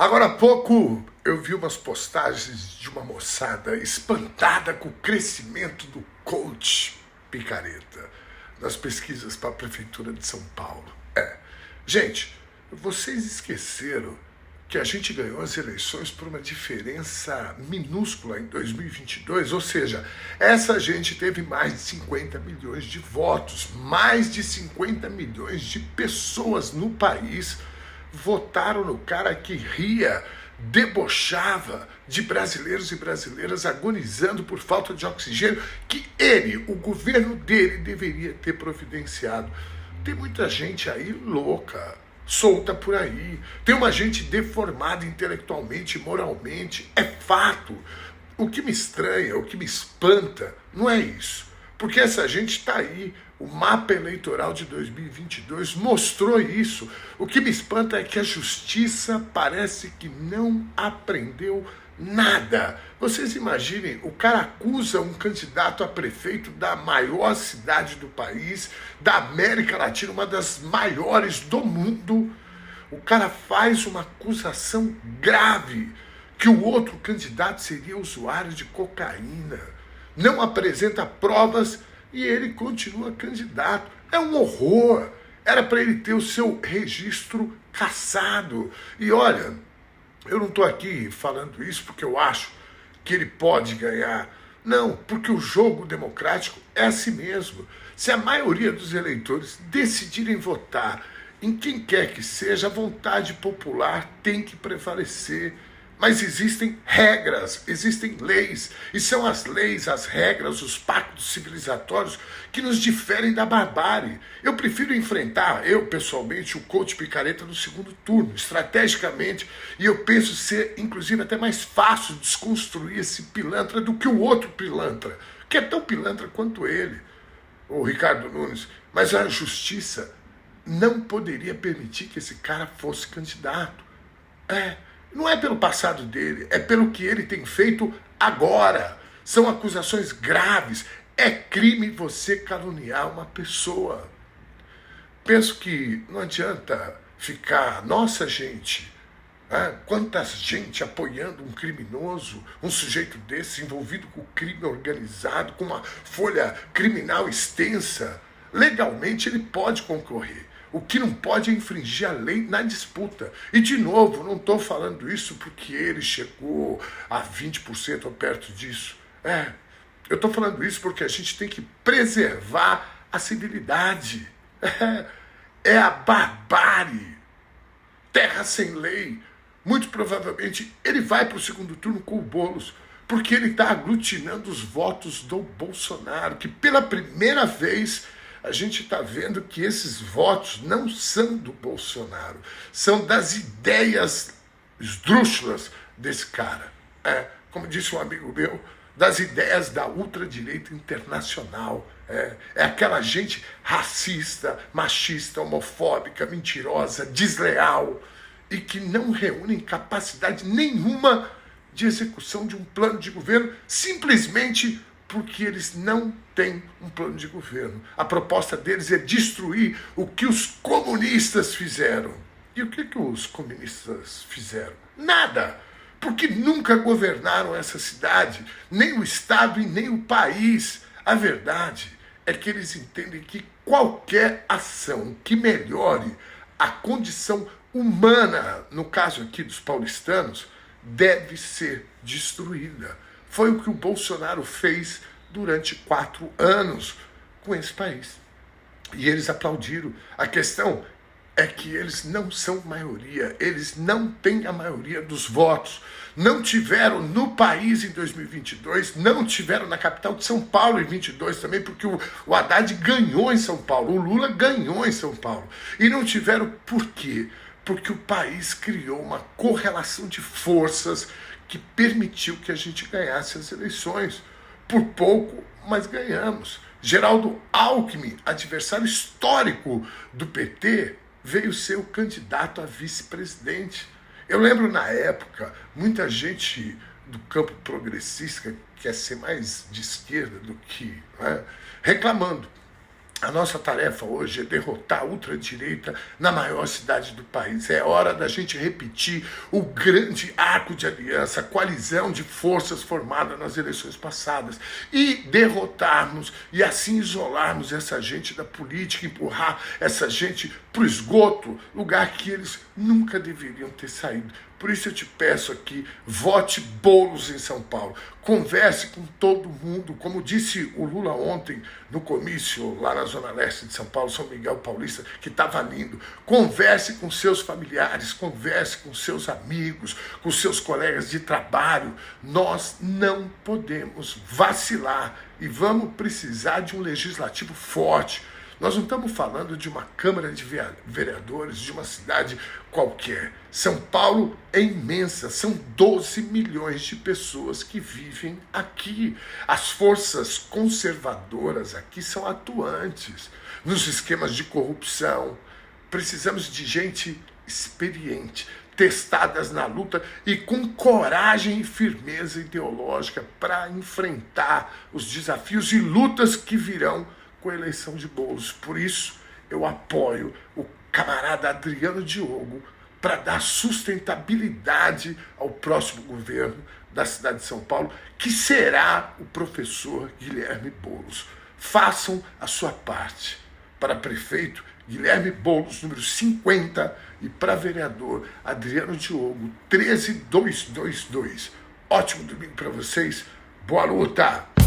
Agora há pouco eu vi umas postagens de uma moçada espantada com o crescimento do coach Picareta nas pesquisas para a Prefeitura de São Paulo. Gente, vocês esqueceram que a gente ganhou as eleições por uma diferença minúscula em 2022, ou seja, essa gente teve mais de 50 milhões de votos, mais de 50 milhões de pessoas no país votaram no cara que ria, debochava de brasileiros e brasileiras agonizando por falta de oxigênio, que ele, o governo dele, deveria ter providenciado. Tem muita gente aí louca, solta por aí. Tem uma gente deformada intelectualmente, moralmente. É fato. O que me estranha, o que me espanta, não é isso. Porque essa gente está aí. O mapa eleitoral de 2022 mostrou isso. O que me espanta é que a justiça parece que não aprendeu nada. Vocês imaginem, o cara acusa um candidato a prefeito da maior cidade do país, da América Latina, uma das maiores do mundo. O cara faz uma acusação grave que o outro candidato seria usuário de cocaína. Não apresenta provas e ele continua candidato. É um horror. Era para ele ter o seu registro cassado. E olha, eu não estou aqui falando isso porque eu acho que ele pode ganhar. Não, porque o jogo democrático é assim mesmo. Se a maioria dos eleitores decidirem votar em quem quer que seja, a vontade popular tem que prevalecer. Mas existem regras, existem leis, e são as leis, as regras, os pactos civilizatórios que nos diferem da barbárie. Eu prefiro enfrentar, eu pessoalmente, o coach Picareta no segundo turno, estrategicamente, e eu penso ser, inclusive, até mais fácil desconstruir esse pilantra do que o outro pilantra, que é tão pilantra quanto ele, o Ricardo Nunes. Mas a justiça não poderia permitir que esse cara fosse candidato. Não é pelo passado dele, é pelo que ele tem feito agora. São acusações graves. É crime você caluniar uma pessoa. Penso que não adianta ficar, nossa gente, quanta gente apoiando um criminoso, um sujeito desse envolvido com crime organizado, com uma folha criminal extensa. Legalmente ele pode concorrer. O que não pode é infringir a lei na disputa. E, de novo, não estou falando isso porque ele chegou a 20% ou perto disso. Eu estou falando isso porque a gente tem que preservar a civilidade. É a barbárie. Terra sem lei. Muito provavelmente ele vai para o segundo turno com o Boulos, porque ele está aglutinando os votos do Bolsonaro, que pela primeira vez a gente está vendo que esses votos não são do Bolsonaro, são das ideias esdrúxulas desse cara. Como disse um amigo meu, das ideias da ultradireita internacional. É aquela gente racista, machista, homofóbica, mentirosa, desleal e que não reúnem capacidade nenhuma de execução de um plano de governo, simplesmente porque eles não têm um plano de governo. A proposta deles é destruir o que os comunistas fizeram. E o que os comunistas fizeram? Nada! Porque nunca governaram essa cidade, nem o Estado e nem o país. A verdade é que eles entendem que qualquer ação que melhore a condição humana, no caso aqui dos paulistanos, deve ser destruída. Foi o que o Bolsonaro fez durante 4 anos com esse país. E eles aplaudiram. A questão é que eles não são maioria, eles não têm a maioria dos votos. Não tiveram no país em 2022, não tiveram na capital de São Paulo em 22 também, porque o Haddad ganhou em São Paulo, o Lula ganhou em São Paulo. E não tiveram por quê? Porque o país criou uma correlação de forças que permitiu que a gente ganhasse as eleições. Por pouco, mas ganhamos. Geraldo Alckmin, adversário histórico do PT, veio ser o candidato a vice-presidente. Eu lembro na época, muita gente do campo progressista, que quer ser mais de esquerda do que, reclamando. A nossa tarefa hoje é derrotar a ultradireita na maior cidade do país. É hora da gente repetir o grande arco de aliança, a coalizão de forças formada nas eleições passadas e derrotarmos e assim isolarmos essa gente da política, empurrar essa gente para o esgoto, lugar que eles nunca deveriam ter saído. Por isso eu te peço aqui, vote Boulos em São Paulo. Converse com todo mundo, como disse o Lula ontem no comício lá na Zona Leste de São Paulo, São Miguel Paulista, que estava lindo. Converse com seus familiares, converse com seus amigos, com seus colegas de trabalho. Nós não podemos vacilar e vamos precisar de um legislativo forte. Nós não estamos falando de uma Câmara de Vereadores de uma cidade qualquer. São Paulo é imensa, são 12 milhões de pessoas que vivem aqui. As forças conservadoras aqui são atuantes nos esquemas de corrupção. Precisamos de gente experiente, testadas na luta e com coragem e firmeza ideológica para enfrentar os desafios e lutas que virão com a eleição de Boulos. Por isso, eu apoio o camarada Adriano Diogo para dar sustentabilidade ao próximo governo da cidade de São Paulo, que será o professor Guilherme Boulos. Façam a sua parte. Para prefeito, Guilherme Boulos, número 50, e para vereador, Adriano Diogo, 13222. Ótimo domingo para vocês. Boa luta!